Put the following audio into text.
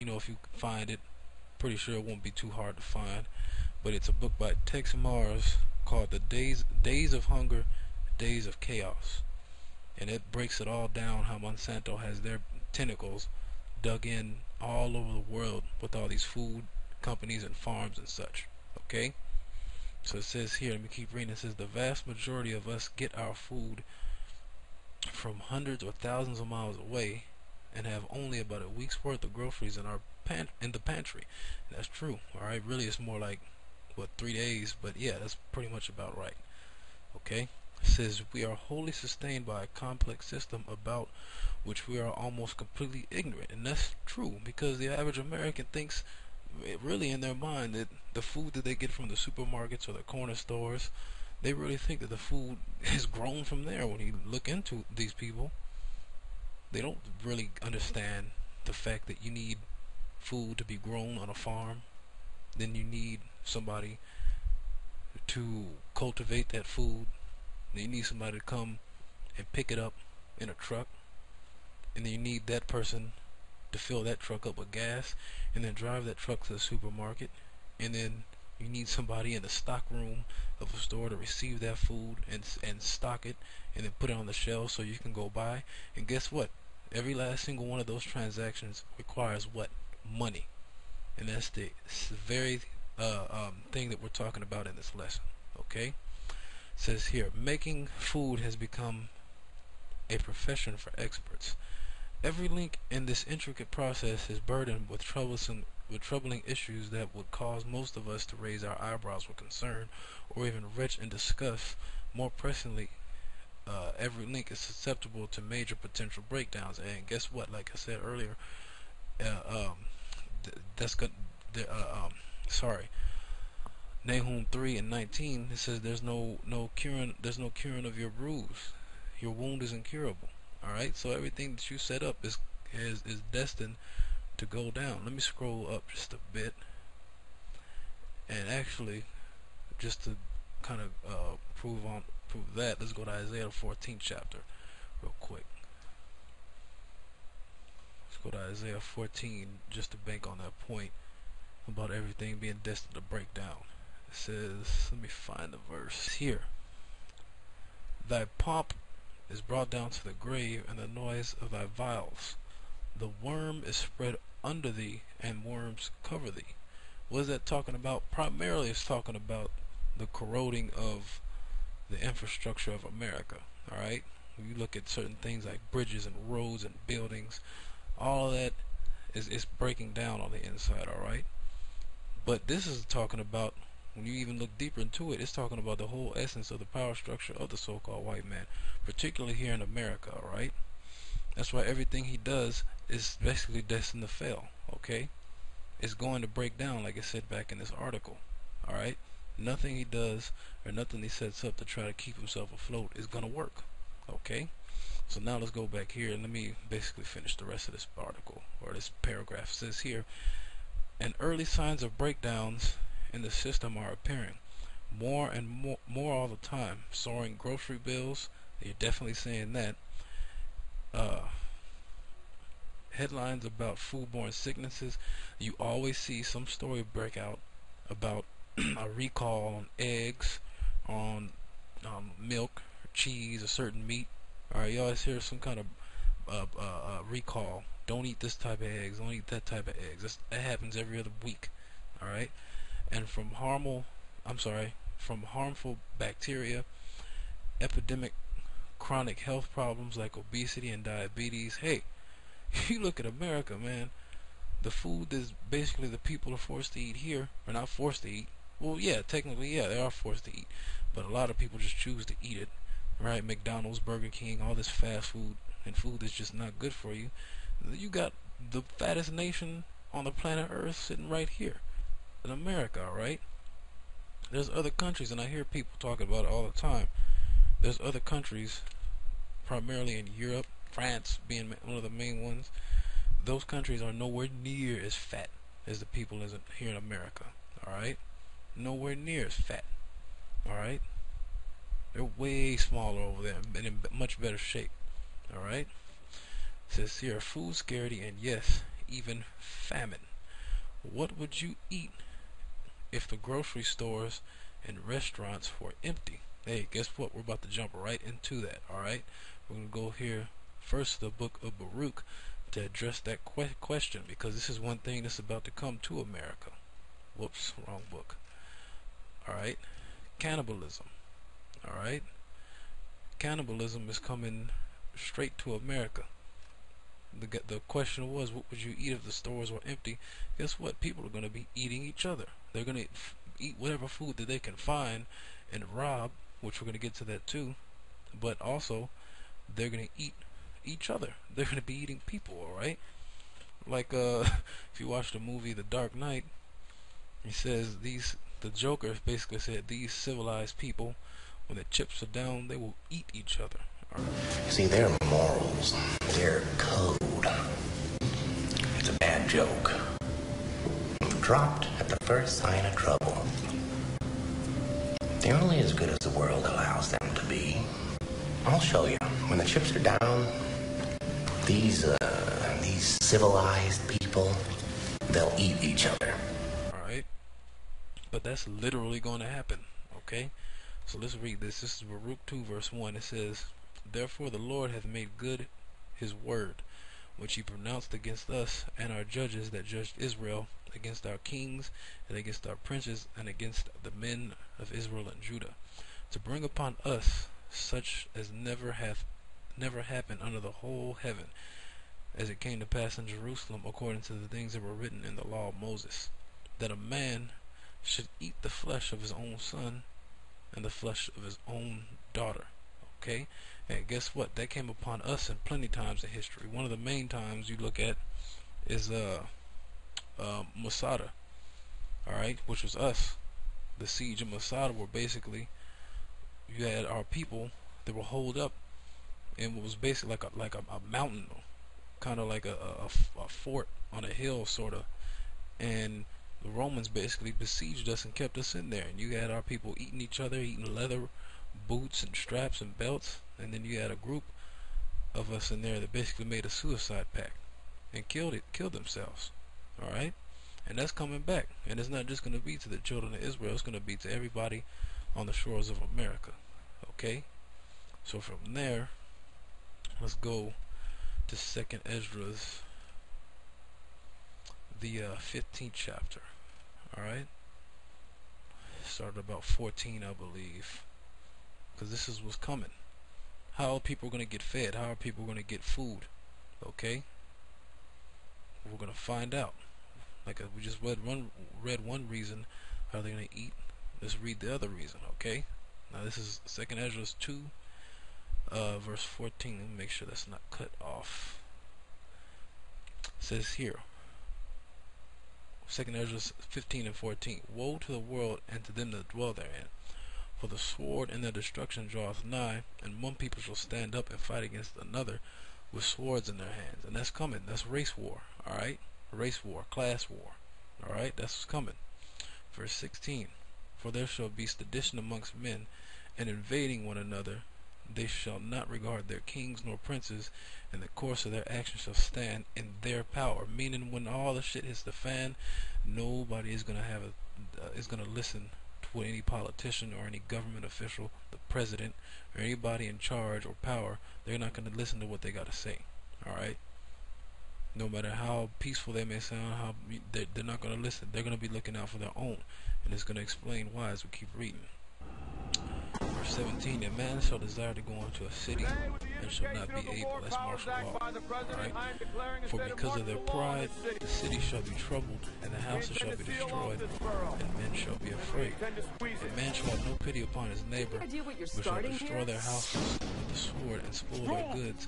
You know, if you can find it, pretty sure it won't be too hard to find. But it's a book by Tex Mars called The Days of Hunger, Days of Chaos. And it breaks it all down how Monsanto has their tentacles dug in all over the world with all these food companies and farms and such. Okay? So it says here, let me keep reading. It says the vast majority of us get our food from hundreds or thousands of miles away and have only about a week's worth of groceries in our in the pantry. And that's true. All right, really, it's more like what 3 days, but yeah, that's pretty much about right. Okay, it says we are wholly sustained by a complex system about which we are almost completely ignorant, and that's true because the average American thinks really in their mind that the food that they get from the supermarkets or the corner stores, they really think that the food is grown from there. When you look into these people, they don't really understand the fact that you need food to be grown on a farm. Then you need somebody to cultivate that food. Then you need somebody to come and pick it up in a truck. And then you need that person to fill that truck up with gas and then drive that truck to the supermarket. And then you need somebody in the stock room of a store to receive that food and stock it and then put it on the shelf so you can go buy. And guess what? Every last single one of those transactions requires what? Money. And that's the very thing that we're talking about in this lesson. Okay? It says here, making food has become a profession for experts. Every link in this intricate process is burdened with troubling issues that would cause most of us to raise our eyebrows with concern or even retch in disgust. More pressingly, every link is susceptible to major potential breakdowns. And guess what? Like I said earlier, that's good. Sorry, Nahum 3:19. It says there's no curing of your bruise. Your wound is incurable. All right. So everything that you set up is destined to go down. Let me scroll up just a bit, and actually, just to kind of prove that, let's go to Isaiah 14th chapter real quick. Let's go to Isaiah 14 just to bank on that point about everything being destined to break down. It says, let me find the verse here. Thy pomp is brought down to the grave, and the noise of thy viols. The worm is spread under thee, and worms cover thee. What is that talking about? Primarily it's talking about the corroding of the infrastructure of America. Alright? When you look at certain things like bridges and roads and buildings, all of that is breaking down on the inside, alright? But this is talking about, when you even look deeper into it, it's talking about the whole essence of the power structure of the so-called white man, particularly here in America, alright? That's why everything he does is basically destined to fail, okay? It's going to break down, like I said back in this article, alright? Nothing he does or nothing he sets up to try to keep himself afloat is going to work, okay? So now let's go back here and let me basically finish the rest of this article, or this paragraph. It says here, and early signs of breakdowns in the system are appearing more and more all the time. Soaring grocery bills, you're definitely seeing that. Headlines about foodborne sicknesses. You always see some story break out about a recall on eggs, on milk, cheese, a certain meat. Alright, you always hear some kind of recall. Don't eat this type of eggs. Don't eat that type of eggs. That happens every other week. Alright, and from harmful bacteria, epidemic chronic health problems like obesity and diabetes. Hey, you look at America, man. The food that basically the people are forced to eat here, or not forced to eat. Well, yeah, technically, yeah, they are forced to eat, but a lot of people just choose to eat it. Right? McDonald's, Burger King, all this fast food and food that's just not good for you. You got the fattest nation on the planet Earth sitting right here in America, right? There's other countries, and I hear people talk about it all the time. There's other countries, primarily in Europe, France being one of the main ones. Those countries are nowhere near as fat as the people here in America. Alright? Nowhere near as fat. Alright? They're way smaller over there and in much better shape. Alright? It says here, food scarcity and yes, even famine. What would you eat if the grocery stores and restaurants were empty? Hey, guess what? We're about to jump right into that, alright? We're going to go here first, the book of Baruch, to address that question, because this is one thing that's about to come to America. Whoops, wrong book. Alright, cannibalism. Alright, cannibalism is coming straight to America. The question was, what would you eat if the stores were empty? Guess what? People are going to be eating each other. They're going to eat whatever food that they can find and rob, which we're going to get to that too. But also, they're going to eat each other. They're going to be eating people, alright? Like, if you watch the movie The Dark Knight, he says the Joker basically said, these civilized people, when the chips are down, they will eat each other. You see, their morals, their code, it's a bad joke. Dropped at the first sign of trouble. They're only as good as the world allows them to be. I'll show you. When the chips are down, these civilized people, they'll eat each other. Alright? But that's literally going to happen, okay? So let's read this. This is Baruch 2 verse 1. It says, therefore the Lord hath made good his word, which he pronounced against us and our judges that judged Israel, against our kings and against our princes and against the men of Israel and Judah, to bring upon us such as never happened under the whole heaven, as it came to pass in Jerusalem according to the things that were written in the law of Moses, that a man should eat the flesh of his own son and the flesh of his own daughter. Okay? And guess what? That came upon us in plenty times in history. One of the main times you look at is Masada, alright, which was us. The siege of Masada, where basically you had our people that were holed up in what was basically like a mountain, kind of like a fort on a hill, sort of. And the Romans basically besieged us and kept us in there. And you had our people eating each other, eating leather boots and straps and belts. And then you had a group of us in there that basically made a suicide pact and killed themselves. Alright? And that's coming back. And it's not just going to be to the children of Israel. It's going to be to everybody on the shores of America. Okay? So from there, let's go to 2nd Esdras, the 15th chapter. Alright? Started about 14, I believe. Because this is what's coming. How are people going to get fed? How are people going to get food? Okay? We're going to find out. Like we just read one reason how they're going to eat. Let's read the other reason, okay? Now this is 2nd Esdras 2, verse 14. Let me make sure that's not cut off. It says here, 2nd Esdras 15 and 14. Woe to the world and to them that dwell therein. For the sword and their destruction draweth nigh, and one people shall stand up and fight against another with swords in their hands. And that's coming. That's race war, alright? Race war, class war, alright? That's what's coming. Verse 16. For there shall be sedition amongst men, and invading one another. They shall not regard their kings nor princes, and the course of their actions shall stand in their power. Meaning, when all the shit hits the fan, nobody is gonna listen to any politician or any government official, the president, or anybody in charge or power. They're not gonna listen to what they gotta say. All right. No matter how peaceful they may sound, they're not gonna listen. They're gonna be looking out for their own, and it's gonna explain why as we keep reading. Verse 17, a man shall desire to go into a city and shall not be able. That's martial law. Alright? For because of their pride, the city shall be troubled, and the houses shall be destroyed, and men shall be afraid. A man shall have no pity upon his neighbor, but shall destroy their houses with the sword and spoil their goods,